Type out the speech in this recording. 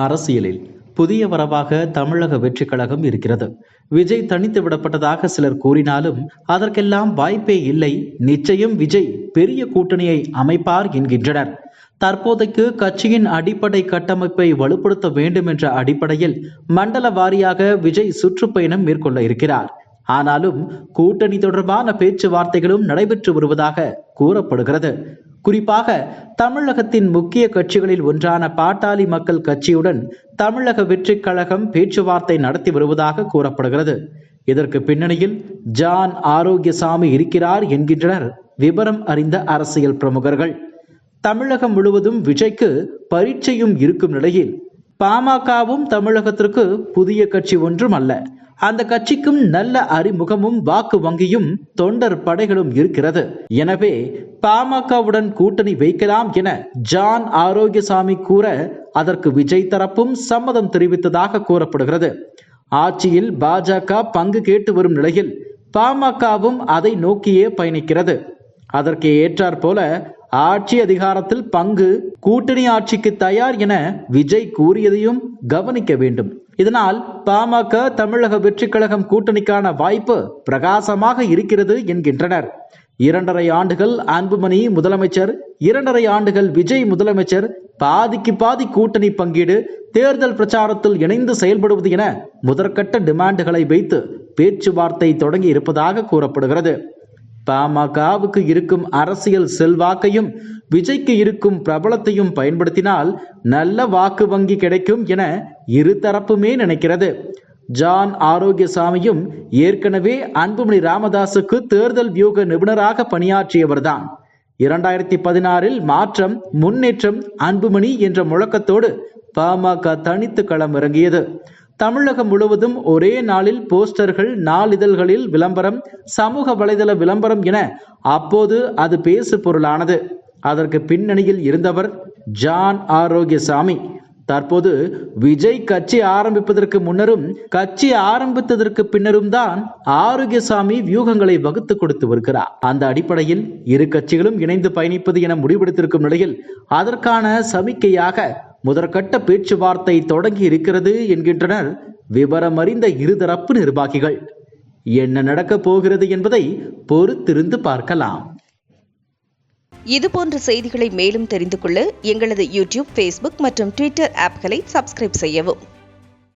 அரசியலில் புதிய வரவாக தமிழக வெற்றிக் கழகம் இருக்கிறது. விஜய் தனித்து விடப்பட்டதாக சிலர் கூறினாலும் அதற்கெல்லாம் வாய்ப்பே இல்லை. நிச்சயம் விஜய் பெரிய கூட்டணியை அமைப்பார் என்கின்றனர். தற்போதைக்கு கட்சியின் அடிப்படை கட்டமைப்பை வலுப்படுத்த வேண்டும் என்ற அடிப்படையில் மண்டல வாரியாக விஜய் சுற்றுப்பயணம் மேற்கொள்ள இருக்கிறார். ஆனாலும் கூட்டணி தொடர்பான பேச்சுவார்த்தைகளும் நடைபெற்று வருவதாக கூறப்படுகிறது. குறிப்பாக தமிழகத்தின் முக்கிய கட்சிகளில் ஒன்றான பாட்டாளி மக்கள் கட்சியுடன் தமிழக வெற்றிக் கழகம் பேச்சுவார்த்தை நடத்தி வருவதாக கூறப்படுகிறது. இதற்கு பின்னணியில் ஜான் ஆரோக்கியசாமி இருக்கிறார் என்கின்றனர் விவரம் அறிந்த அரசியல் பிரமுகர்கள். தமிழகம் முழுவதும் விஜய்க்கு பரீட்சையும் இருக்கும் நிலையில் பாமகவும் தமிழகத்திற்கு புதிய கட்சி ஒன்றும் அல்ல. அந்த கட்சிக்கும் நல்ல அறிமுகமும் வாக்கு வங்கியும் தொண்டர் படைகளும் இருக்கிறது. எனவே பாமகவுடன் கூட்டணி வைக்கலாம் என ஜான் ஆரோக்கியசாமி கூற அதற்கு விஜய் தரப்பும் சம்மதம் தெரிவித்ததாக கூறப்படுகிறது. ஆட்சியில் பாஜக பங்கு கேட்டு வரும் நிலையில் பாமகவும் அதை நோக்கியே பயணிக்கிறது. அதற்கு ஏற்றாற் போல ஆட்சி அதிகாரத்தில் பங்கு, கூட்டணி ஆட்சிக்கு தயார் என விஜய் கூறியதையும் கவனிக்க வேண்டும். இதனால் பாமக தமிழக வெற்றிக் கழகம் கூட்டணிக்கான வாய்ப்பு பிரகாசமாக இருக்கிறது என்கின்றனர். 2.5 ஆண்டுகள் அன்புமணி முதலமைச்சர், 2.5 ஆண்டுகள் விஜய் முதலமைச்சர், பாதிக்கு பாதி கூட்டணி பங்கீடு, தேர்தல் பிரச்சாரத்தில் இணைந்து செயல்படுவது என முதற்கட்ட டிமாண்டுகளை வைத்து பேச்சுவார்த்தை தொடங்கி இருப்பதாக கூறப்படுகிறது. பாமகவுக்கு இருக்கும் அரசியல் செல்வாக்கையும் விஜய்க்கு இருக்கும் பிரபலத்தையும் பயன்படுத்தினால் நல்ல வாக்கு வங்கி கிடைக்கும் என இருதரப்புமே நினைக்கிறது. ஜான் ஆரோக்கியசாமியும் ஏற்கனவே அன்புமணி ராமதாசுக்கு தேர்தல் வியூக நிபுணராக பணியாற்றியவர்தான். 2016 மாற்றம், முன்னேற்றம், அன்புமணி என்ற முழக்கத்தோடு பாமக தனித்து களம் இறங்கியது. தமிழகம் முழுவதும் ஒரே நாளில் போஸ்டர்கள், நாளிதழ்களில் விளம்பரம், சமூக வலைதள விளம்பரம் என அப்போது அது பேசு பொருளானது. அதற்கு பின்னணியில் இருந்தவர் ஜான் ஆரோக்கியசாமி. தற்போது விஜய் கட்சி ஆரம்பிப்பதற்கு முன்னரும் கட்சி ஆரம்பித்ததற்கு பின்னரும் தான் ஆரோக்கியசாமி வியூகங்களை வகுத்து கொடுத்து வருகிறார். அந்த அடிப்படையில் இரு கட்சிகளும் இணைந்து பயணிப்பது என முடிவெடுத்திருக்கும் நிலையில் அதற்கான சமிக்கையாக முதற்கட்ட பேச்சுவார்த்தை தொடங்கி இருக்கிறது என்கின்றனர் விவரமறிந்த இருதரப்பு நிர்வாகிகள். என்ன நடக்கப் போகிறது என்பதை பொறுத்திருந்து பார்க்கலாம். இதுபோன்ற செய்திகளை மேலும் தெரிந்து கொள்ள எங்களது யூடியூப், ஃபேஸ்புக் மற்றும் ட்விட்டர் ஆப்களை சப்ஸ்கிரைப் செய்யவும்.